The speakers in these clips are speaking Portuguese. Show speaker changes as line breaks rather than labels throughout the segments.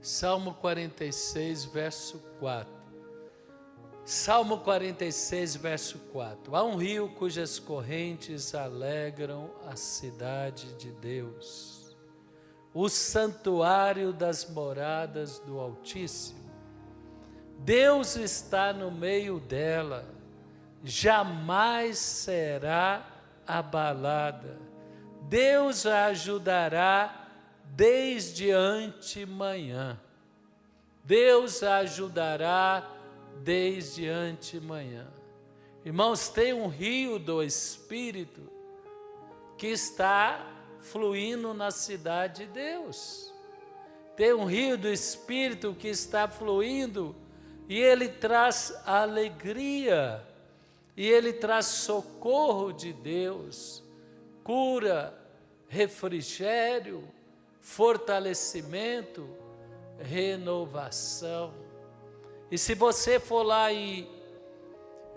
Salmo 46, verso 4. Salmo 46, verso 4. Há um rio cujas correntes alegram a cidade de Deus, o santuário das moradas do Altíssimo. Deus está no meio dela, jamais será abalada. Deus a ajudará desde antemanhã. Deus a ajudará desde antemanhã. Irmãos, tem um rio do Espírito que está fluindo na cidade de Deus. Tem um rio do Espírito que está fluindo e ele traz alegria, e ele traz socorro de Deus, cura, refrigério, fortalecimento, renovação. E se você for lá em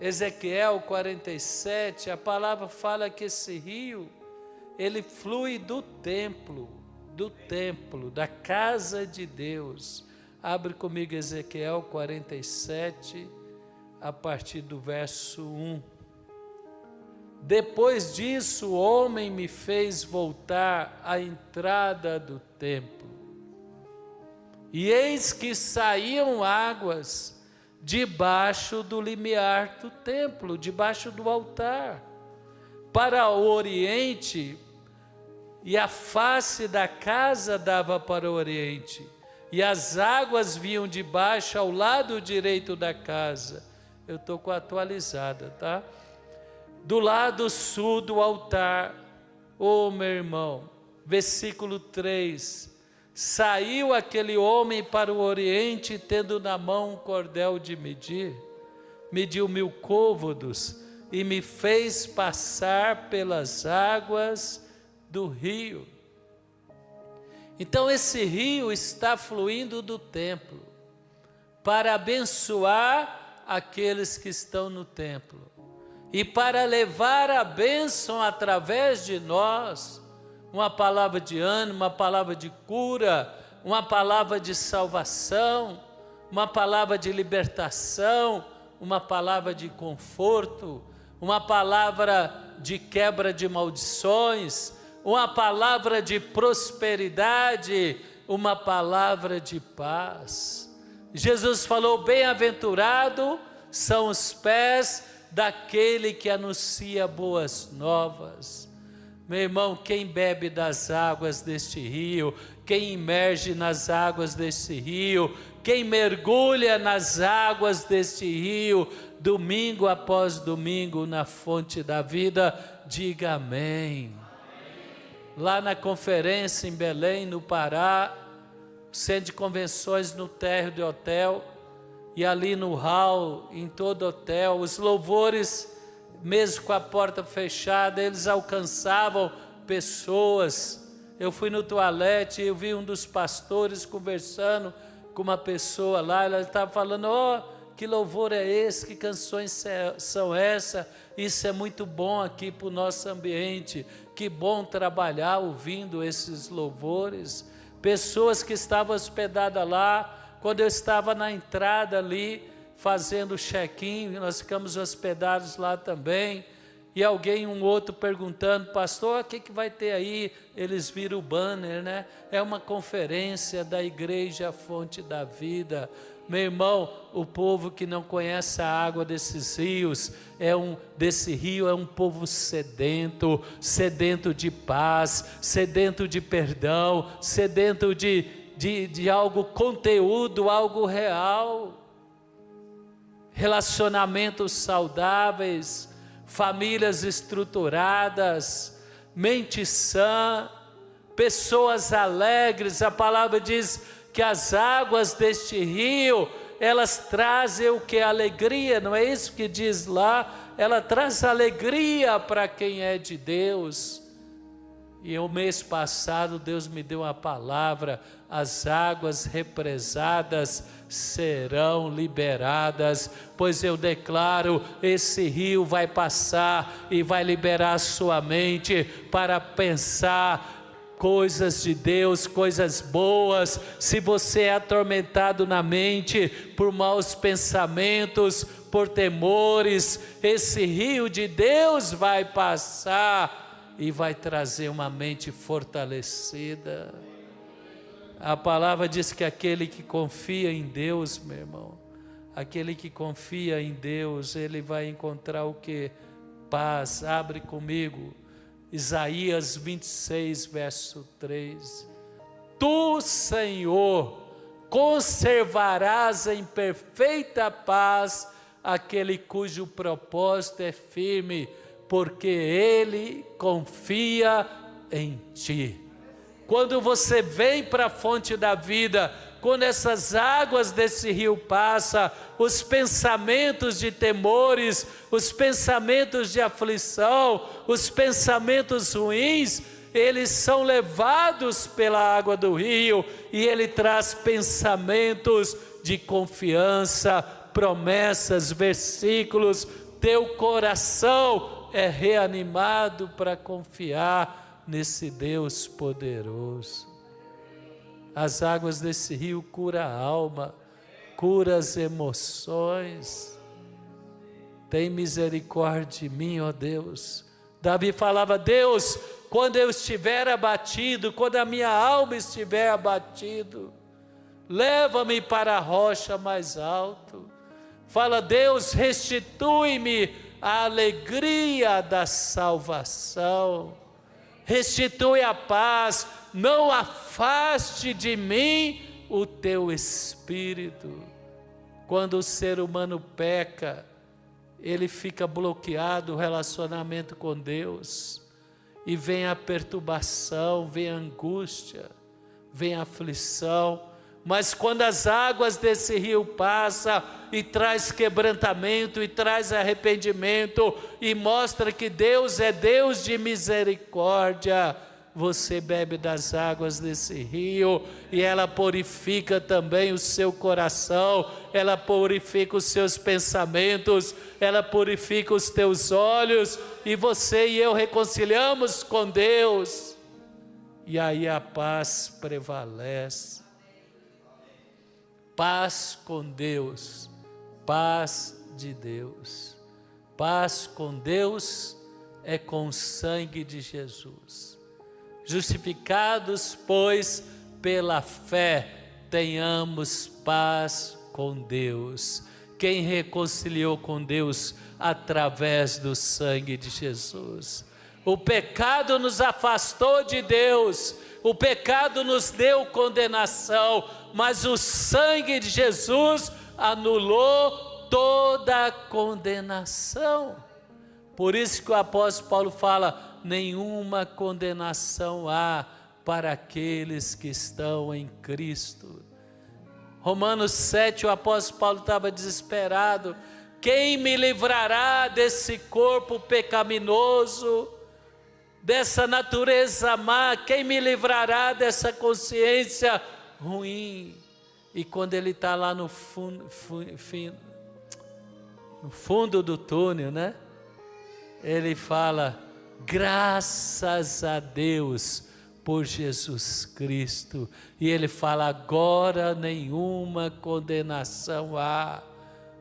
Ezequiel 47, a palavra fala que esse rio, ele flui do templo, da casa de Deus. Abre comigo Ezequiel 47, a partir do verso 1. Depois disso, o homem me fez voltar à entrada do templo. E eis que saíam águas debaixo do limiar do templo, debaixo do altar, para o oriente, e a face da casa dava para o oriente, e as águas vinham de baixo ao lado direito da casa. Eu estou com a atualizada, tá? Do lado sul do altar, meu irmão, versículo 3, saiu aquele homem para o oriente, tendo na mão um cordel de medir, mediu 1000 côvados, e me fez passar pelas águas do rio. Então esse rio está fluindo do templo, para abençoar aqueles que estão no templo, e para levar a bênção através de nós, uma palavra de ânimo, uma palavra de cura, uma palavra de salvação, uma palavra de libertação, uma palavra de conforto, uma palavra de quebra de maldições, uma palavra de prosperidade, uma palavra de paz. Jesus falou: bem-aventurado são os pés daquele que anuncia boas novas. Meu irmão, quem bebe das águas deste rio, quem imerge nas águas deste rio, quem mergulha nas águas deste rio, domingo após domingo, na fonte da vida, diga amém. Lá na conferência em Belém, no Pará, centro de convenções no térreo de hotel, e ali no hall, em todo hotel, os louvores, mesmo com a porta fechada, eles alcançavam pessoas. Eu fui no toalete e eu vi um dos pastores conversando com uma pessoa lá, ela estava falando: que louvor é esse, que canções são essas? Isso é muito bom aqui para o nosso ambiente, que bom trabalhar ouvindo esses louvores. Pessoas que estavam hospedadas lá, quando eu estava na entrada ali, fazendo check-in, nós ficamos hospedados lá também, e alguém, um outro perguntando: pastor, o que vai ter aí? Eles viram o banner, né? É uma conferência da Igreja Fonte da Vida. Meu irmão, o povo que não conhece a água desses rios, desse rio, é um povo sedento de paz, sedento de perdão, sedento de algo, conteúdo, algo real, relacionamentos saudáveis, famílias estruturadas, mente sã, pessoas alegres. A palavra diz que as águas deste rio, elas trazem o que? Alegria, não é isso que diz lá? Ela traz alegria para quem é de Deus. E o mês passado Deus me deu uma palavra: as águas represadas serão liberadas, pois eu declaro, esse rio vai passar e vai liberar a sua mente para pensar coisas de Deus, coisas boas. Se você é atormentado na mente por maus pensamentos, por temores, esse rio de Deus vai passar e vai trazer uma mente fortalecida. A palavra diz que aquele que confia em Deus, meu irmão, aquele que confia em Deus, ele vai encontrar o que? Paz. Abre comigo Isaías 26, verso 3. Tu, Senhor, conservarás em perfeita paz aquele cujo propósito é firme, porque ele confia em ti. Quando você vem para a fonte da vida, quando essas águas desse rio passam, os pensamentos de temores, os pensamentos de aflição, os pensamentos ruins, eles são levados pela água do rio, e ele traz pensamentos de confiança, promessas, versículos. Teu coração é reanimado para confiar nesse Deus poderoso. As águas desse rio curam a alma, cura as emoções. Tem misericórdia de mim, ó Deus. Davi falava: Deus, quando eu estiver abatido, quando a minha alma estiver abatido, leva-me para a rocha mais alto. Fala: Deus, restitui-me a alegria da salvação, restitui a paz, não afaste de mim o teu Espírito. Quando o ser humano peca, ele fica bloqueado o relacionamento com Deus, e vem a perturbação, vem a angústia, vem a aflição. Mas quando as águas desse rio passam e traz quebrantamento, e traz arrependimento, e mostra que Deus é Deus de misericórdia, você bebe das águas desse rio, e ela purifica também o seu coração, ela purifica os seus pensamentos, ela purifica os teus olhos, e você e eu reconciliamos com Deus, e aí a paz prevalece. Paz com Deus, paz de Deus. Paz com Deus é com o sangue de Jesus. Justificados, pois, pela fé, tenhamos paz com Deus. Quem reconciliou com Deus através do sangue de Jesus? O pecado nos afastou de Deus, o pecado nos deu condenação, mas o sangue de Jesus anulou toda a condenação. Por isso que o apóstolo Paulo fala: nenhuma condenação há para aqueles que estão em Cristo. Romanos 7, o apóstolo Paulo estava desesperado: quem me livrará desse corpo pecaminoso, dessa natureza má? Quem me livrará dessa consciência ruim? E quando ele está lá no fundo do túnel, né? Ele fala: graças a Deus por Jesus Cristo. E ele fala: agora nenhuma condenação há.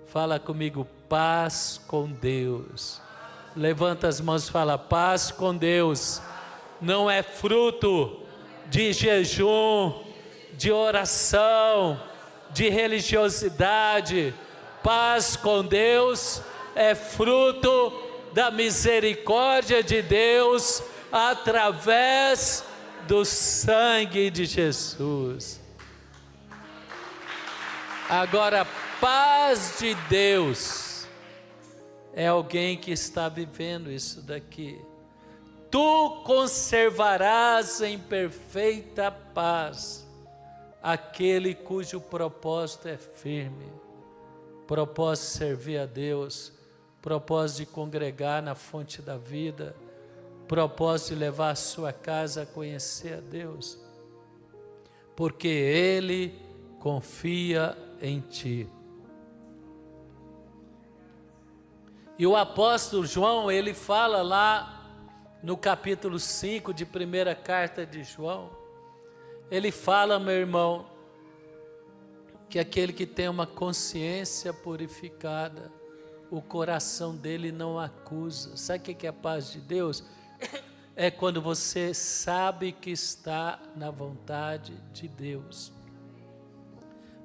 Fala comigo: paz com Deus. Levanta as mãos e fala: paz com Deus. Não é fruto de jejum, de oração, de religiosidade. Paz com Deus é fruto da misericórdia de Deus através do sangue de Jesus. Agora, paz de Deus é alguém que está vivendo isso daqui. Tu conservarás em perfeita paz aquele cujo propósito é firme. Propósito de servir a Deus, propósito de congregar na fonte da vida, propósito de levar a sua casa a conhecer a Deus, porque Ele confia em ti. E o apóstolo João, ele fala lá no capítulo 5 de primeira carta de João, ele fala, meu irmão, que aquele que tem uma consciência purificada, o coração dele não acusa. Sabe o que é a paz de Deus? É quando você sabe que está na vontade de Deus.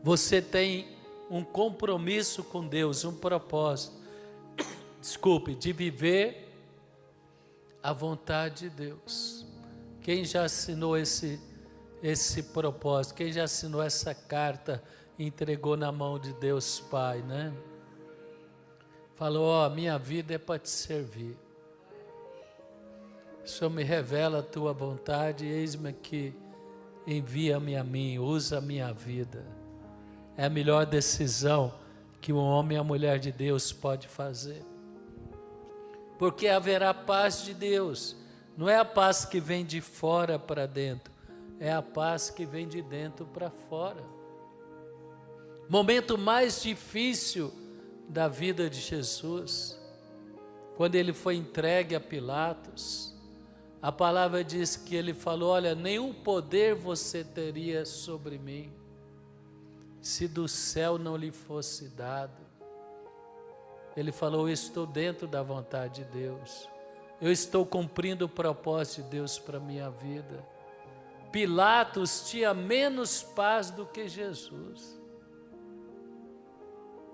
Você tem um compromisso com Deus, um propósito, de viver a vontade de Deus. Quem já assinou esse propósito? Quem já assinou essa carta e entregou na mão de Deus Pai, né? Falou, minha vida é para te servir. O Senhor me revela a tua vontade, eis-me aqui, envia-me a mim, usa a minha vida. É a melhor decisão que um homem e a mulher de Deus pode fazer. Porque haverá paz de Deus. Não é a paz que vem de fora para dentro, é a paz que vem de dentro para fora. Momento mais difícil da vida de Jesus, quando ele foi entregue a Pilatos, a palavra diz que ele falou, olha, nenhum poder você teria sobre mim, se do céu não lhe fosse dado. Ele falou, eu estou dentro da vontade de Deus, eu estou cumprindo o propósito de Deus para a minha vida. Pilatos tinha menos paz do que Jesus.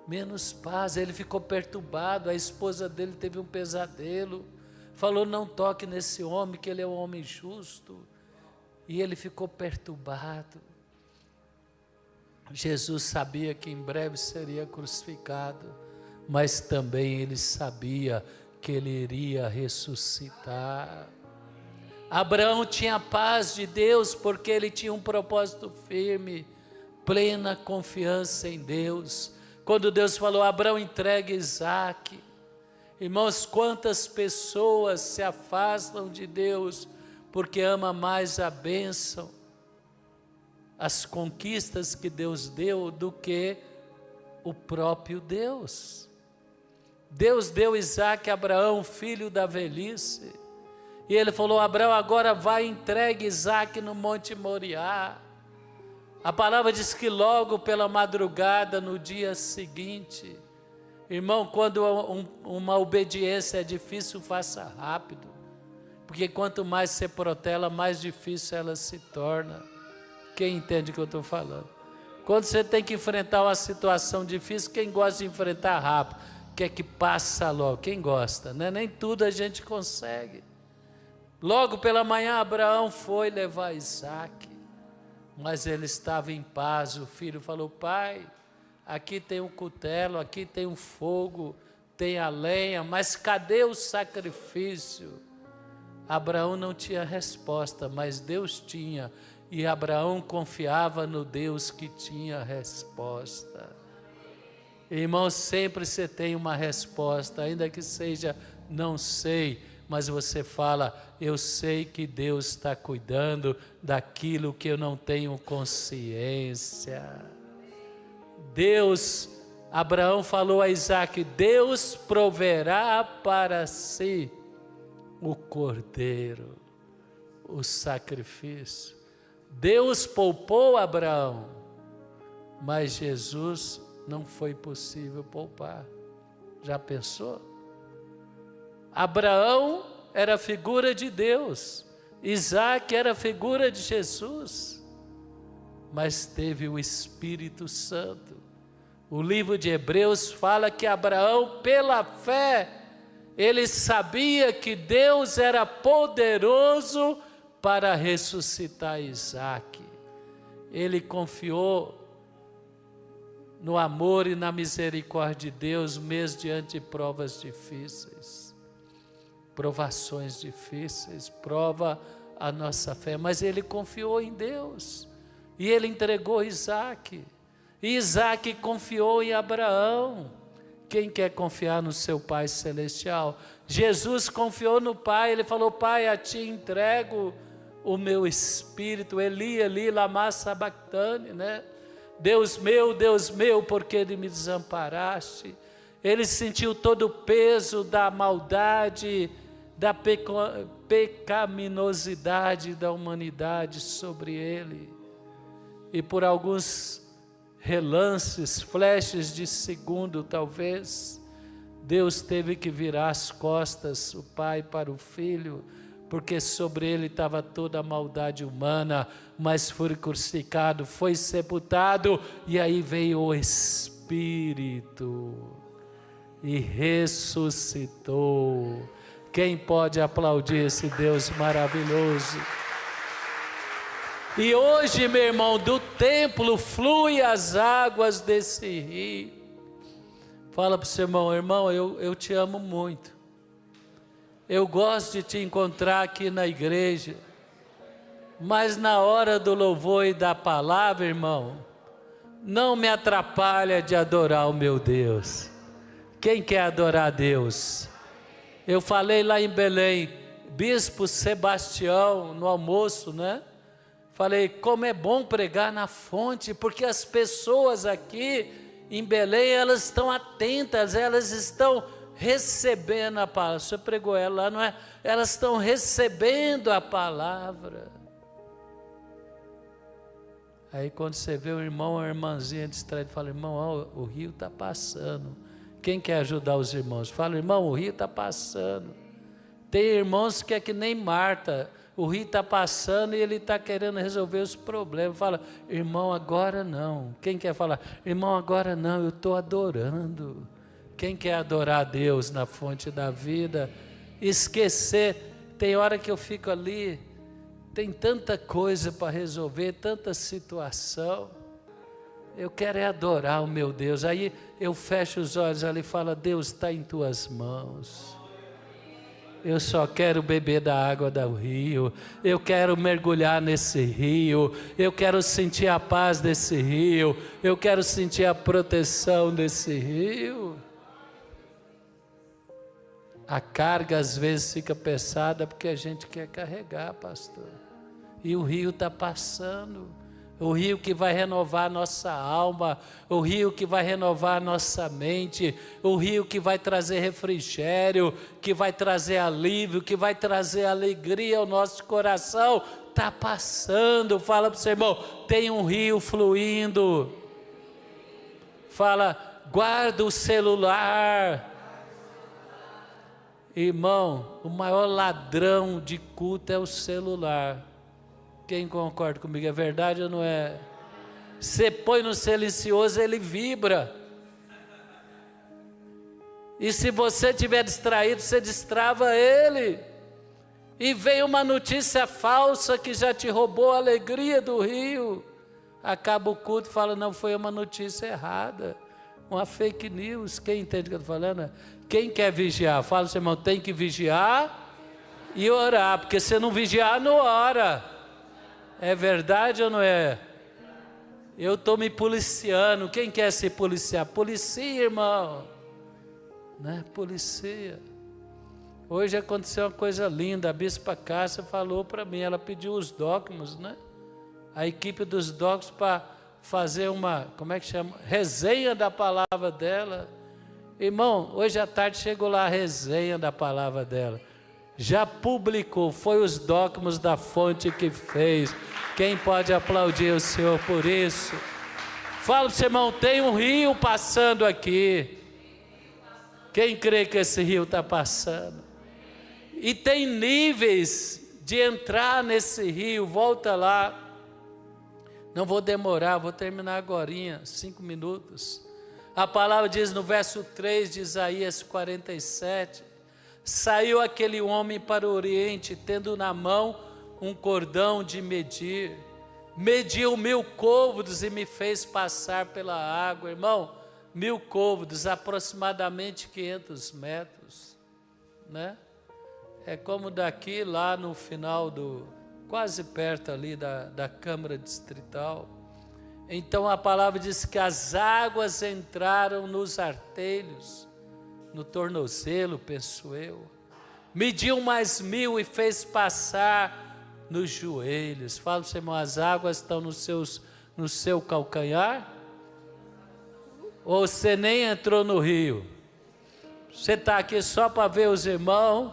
Menos paz, ele ficou perturbado, a esposa dele teve um pesadelo, falou, não toque nesse homem, que ele é um homem justo, e ele ficou perturbado. Jesus sabia que em breve seria crucificado, mas também ele sabia que ele iria ressuscitar. Abraão tinha a paz de Deus, porque ele tinha um propósito firme, plena confiança em Deus. Quando Deus falou, Abraão entregue Isaque. Irmãos, quantas pessoas se afastam de Deus, porque ama mais a bênção, as conquistas que Deus deu, do que o próprio Deus. Deus deu Isaque a Abraão, filho da velhice, e ele falou, Abraão, agora vai e entregue Isaque no Monte Moriá. A palavra diz que logo pela madrugada, no dia seguinte, irmão, quando uma obediência é difícil, faça rápido, porque quanto mais você protela, mais difícil ela se torna. Quem entende o que eu estou falando? Quando você tem que enfrentar uma situação difícil, quem gosta de enfrentar rápido, quer que passa logo, quem gosta, né? Nem tudo a gente consegue. Logo pela manhã, Abraão foi levar Isaque, mas ele estava em paz. O filho falou, pai, aqui tem um cutelo, aqui tem um fogo, tem a lenha, mas cadê o sacrifício? Abraão não tinha resposta, mas Deus tinha, e Abraão confiava no Deus que tinha resposta. Irmão, sempre você tem uma resposta, ainda que seja não sei, mas você fala, eu sei que Deus está cuidando daquilo que eu não tenho consciência. Deus, Abraão falou a Isaque, Deus proverá para si o cordeiro, o sacrifício. Deus poupou Abraão, mas Jesus não foi possível poupar. Já pensou? Abraão era figura de Deus, Isaque era figura de Jesus, mas teve o Espírito Santo. O livro de Hebreus fala que Abraão, pela fé, ele sabia que Deus era poderoso para ressuscitar Isaque. Ele confiou no amor e na misericórdia de Deus, mesmo diante de provas difíceis. Provações difíceis, prova a nossa fé, mas ele confiou em Deus, e ele entregou Isaque, e Isaque confiou em Abraão. Quem quer confiar no seu Pai Celestial? Jesus confiou no Pai, ele falou, Pai, a ti entrego o meu espírito, Eli, Eli, lama sabachthani, né? Deus meu, por que me desamparaste? Ele sentiu todo o peso da maldade da pecaminosidade da humanidade sobre ele. E por alguns relances, flashes de segundo talvez, Deus teve que virar as costas, o Pai para o Filho, porque sobre ele estava toda a maldade humana, mas foi crucificado, foi sepultado, e aí veio o Espírito e ressuscitou. Quem pode aplaudir esse Deus maravilhoso? E hoje, meu irmão, do templo flui as águas desse rio. Fala para o seu irmão: irmão, eu te amo muito. Eu gosto de te encontrar aqui na igreja. Mas na hora do louvor e da palavra, irmão, não me atrapalha de adorar o meu Deus. Quem quer adorar a Deus? Eu falei lá em Belém, Bispo Sebastião, no almoço, né? Falei, como é bom pregar na fonte, porque as pessoas aqui em Belém, elas estão atentas, elas estão recebendo a palavra. Você pregou ela lá, não é? Elas estão recebendo a palavra. Aí quando você vê o irmão ou a irmãzinha distraída, fala, irmão, ó, o rio está passando. Quem quer ajudar os irmãos? Fala, irmão, o rio está passando. Tem irmãos que é que nem Marta, o rio está passando e ele está querendo resolver os problemas. Fala, irmão, agora não. Quem quer falar, irmão, agora não, eu estou adorando. Quem quer adorar a Deus na fonte da vida? Esquecer, tem hora que eu fico ali, tem tanta coisa para resolver, tanta situação. Eu quero é adorar o meu Deus. Aí eu fecho os olhos ali e falo, Deus está em tuas mãos. Eu só quero beber da água do rio, eu quero mergulhar nesse rio, eu quero sentir a paz desse rio, eu quero sentir a proteção desse rio. A carga às vezes fica pesada porque a gente quer carregar, pastor. E o rio está passando. O rio que vai renovar a nossa alma, o rio que vai renovar a nossa mente, o rio que vai trazer refrigério, que vai trazer alívio, que vai trazer alegria ao nosso coração, está passando. Fala para o seu irmão, tem um rio fluindo. Fala, guarda o celular. Irmão, o maior ladrão de culto é o celular. Quem concorda comigo? É verdade ou não é? Você põe no silencioso, ele vibra. E se você estiver distraído, você destrava ele. E vem uma notícia falsa que já te roubou a alegria do rio. Acaba o culto e fala, não, foi uma notícia errada. Uma fake news. Quem entende o que eu estou falando? Quem quer vigiar? Fala, seu irmão, tem que vigiar e orar. Porque se não vigiar, não ora. É verdade ou não é? Eu estou me policiando. Quem quer se policiar? Policia, irmão. Né? Policia. Hoje aconteceu uma coisa linda. A bispa Cássia falou para mim. Ela pediu os dogmas, né? A equipe dos dogmas para fazer uma, como é que chama? Resenha da palavra dela. Irmão, hoje à tarde chegou lá a resenha da palavra dela. Já publicou, foi os dogmas da fonte que fez. Quem pode aplaudir o Senhor por isso? Fala para o seu irmão, tem um rio passando aqui. Quem crê que esse rio está passando? E tem níveis de entrar nesse rio, volta lá. Não vou demorar, vou terminar agora, 5 minutos. A palavra diz no verso 3 de Isaías 47, saiu aquele homem para o oriente, tendo na mão um cordão de medir, mediu 1000 côvados e me fez passar pela água. Irmão, 1000 côvados, aproximadamente 500 metros, né? É como daqui lá no final quase perto ali da Câmara Distrital. Então a palavra diz que as águas entraram nos artelhos, no tornozelo, penso eu. Mediu mais 1000 e fez passar nos joelhos. Fala para o seu irmão, as águas estão no seu calcanhar? Ou você nem entrou no rio? Você está aqui só para ver os irmãos?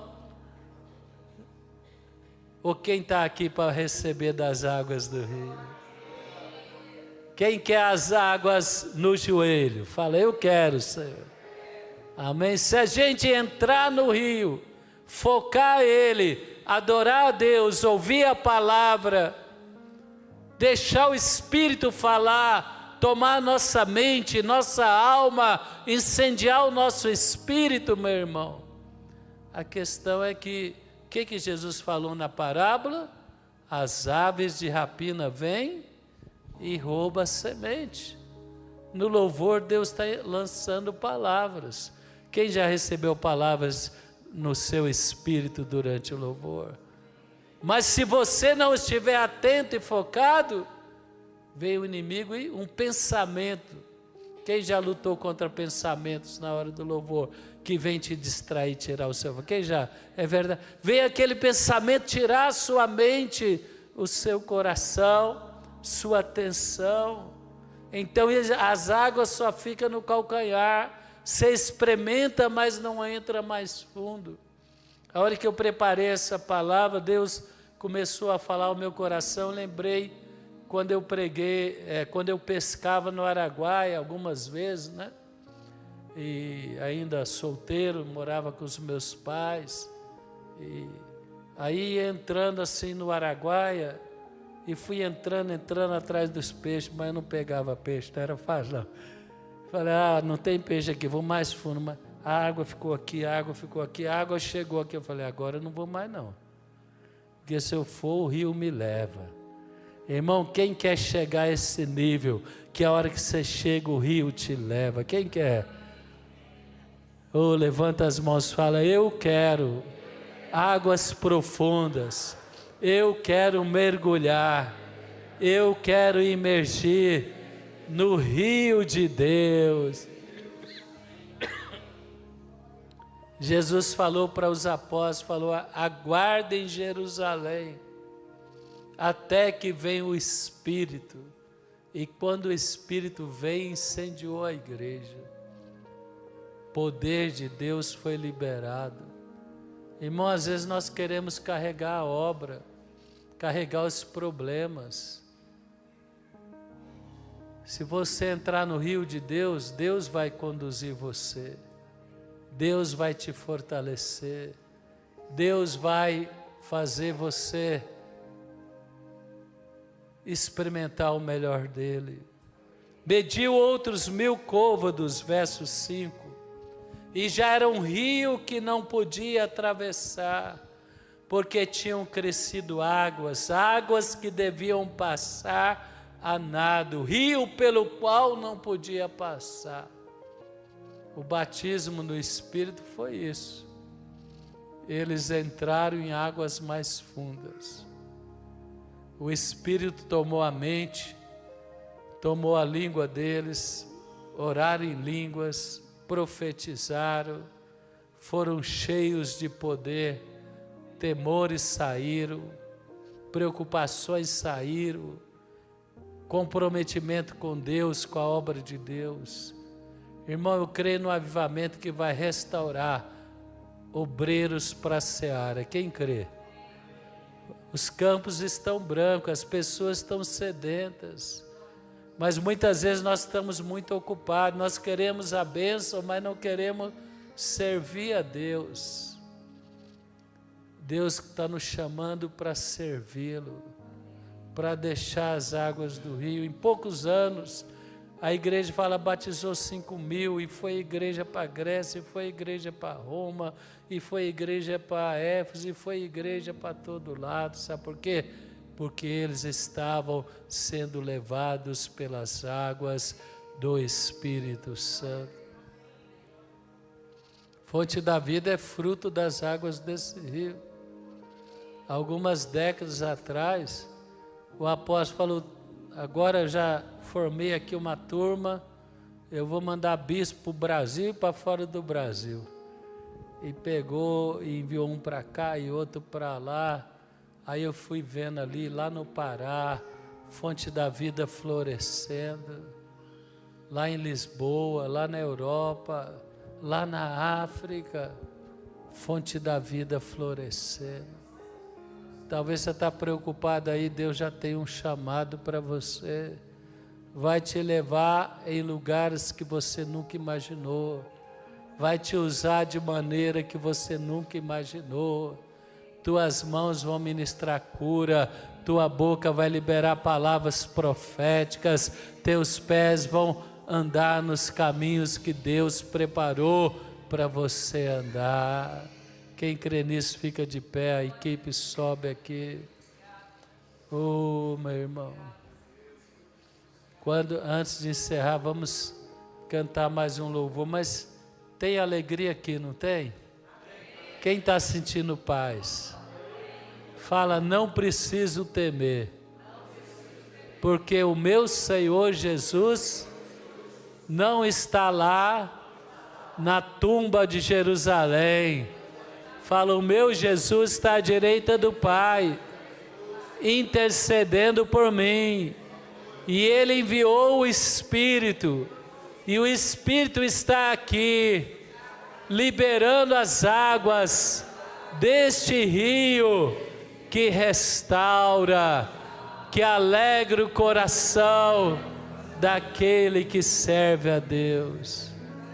Ou quem está aqui para receber das águas do rio? Quem quer as águas no joelho? Fala, eu quero, Senhor. Amém? Se a gente entrar no rio, focar Ele, adorar a Deus, ouvir a palavra, deixar o Espírito falar, tomar nossa mente, nossa alma, incendiar o nosso espírito, meu irmão. A questão é que, o que Jesus falou na parábola? As aves de rapina vêm e roubam a semente. No louvor, Deus está lançando palavras. Quem já recebeu palavras no seu espírito durante o louvor? Mas se você não estiver atento e focado, vem o inimigo e um pensamento. Quem já lutou contra pensamentos na hora do louvor? Que vem te distrair, tirar o seu... Quem já? É verdade. Vem aquele pensamento tirar a sua mente, o seu coração, sua atenção. Então as águas só ficam no calcanhar. Você experimenta, mas não entra mais fundo. A hora que eu preparei essa palavra, Deus começou a falar ao meu coração. Lembrei quando eu preguei, quando eu pescava no Araguaia algumas vezes, né? E ainda solteiro, morava com os meus pais. E aí entrando assim no Araguaia, e fui entrando atrás dos peixes, mas eu não pegava peixe, não era fácil não. Falei, não tem peixe aqui, vou mais fundo. Mas a água ficou aqui, a água chegou aqui. Eu falei, agora eu não vou mais não. Porque se eu for, o rio me leva. Irmão, quem quer chegar a esse nível, que a hora que você chega, o rio te leva? Quem quer? Levanta as mãos e fala, eu quero águas profundas. Eu quero mergulhar. Eu quero imergir no rio de Deus. Jesus falou para os apóstolos, falou, aguardem Jerusalém, até que venha o Espírito. E quando o Espírito veio, incendiou a igreja. O poder de Deus foi liberado. Irmão, às vezes nós queremos carregar a obra, carregar os problemas. Se você entrar no rio de Deus, Deus vai conduzir você. Deus vai te fortalecer. Deus vai fazer você experimentar o melhor dele. Mediu outros 1000 côvados, verso 5. E já era um rio que não podia atravessar, porque tinham crescido águas que deviam passar a nado, rio pelo qual não podia passar. O batismo no Espírito foi isso. Eles entraram em águas mais fundas. O Espírito tomou a mente, tomou a língua deles, oraram em línguas, profetizaram, foram cheios de poder, temores saíram, preocupações saíram, comprometimento com Deus, com a obra de Deus. Irmão, eu creio no avivamento que vai restaurar obreiros para a seara. Quem crê? Os campos estão brancos, as pessoas estão sedentas, mas muitas vezes nós estamos muito ocupados, nós queremos a bênção, mas não queremos servir a Deus. Deus está nos chamando para servi-lo, para deixar as águas do rio. Em poucos anos, a igreja batizou 5.000, e foi igreja para a Grécia, e foi igreja para Roma, e foi igreja para Éfeso, e foi igreja para todo lado. Sabe por quê? Porque eles estavam sendo levados pelas águas do Espírito Santo. Fonte da vida é fruto das águas desse rio. Algumas décadas atrás, o apóstolo falou, agora já formei aqui uma turma, eu vou mandar bispo para o Brasil e para fora do Brasil. E pegou e enviou um para cá e outro para lá. Aí eu fui vendo ali, lá no Pará, Fonte da Vida florescendo, lá em Lisboa, lá na Europa, lá na África, Fonte da Vida florescendo. Talvez você está preocupado aí, Deus já tem um chamado para você. Vai te levar em lugares que você nunca imaginou. Vai te usar de maneira que você nunca imaginou. Tuas mãos vão ministrar cura, tua boca vai liberar palavras proféticas, teus pés vão andar nos caminhos que Deus preparou para você andar. Quem crê nisso fica de pé, a equipe sobe aqui. Oh, meu irmão. Antes de encerrar, vamos cantar mais um louvor, mas tem alegria aqui, não tem? Quem está sentindo paz? Fala, não preciso temer, porque o meu Senhor Jesus não está lá na tumba de Jerusalém. Fala, o meu Jesus está à direita do Pai, intercedendo por mim. E Ele enviou o Espírito, e o Espírito está aqui, liberando as águas deste rio, que restaura, que alegra o coração daquele que serve a Deus.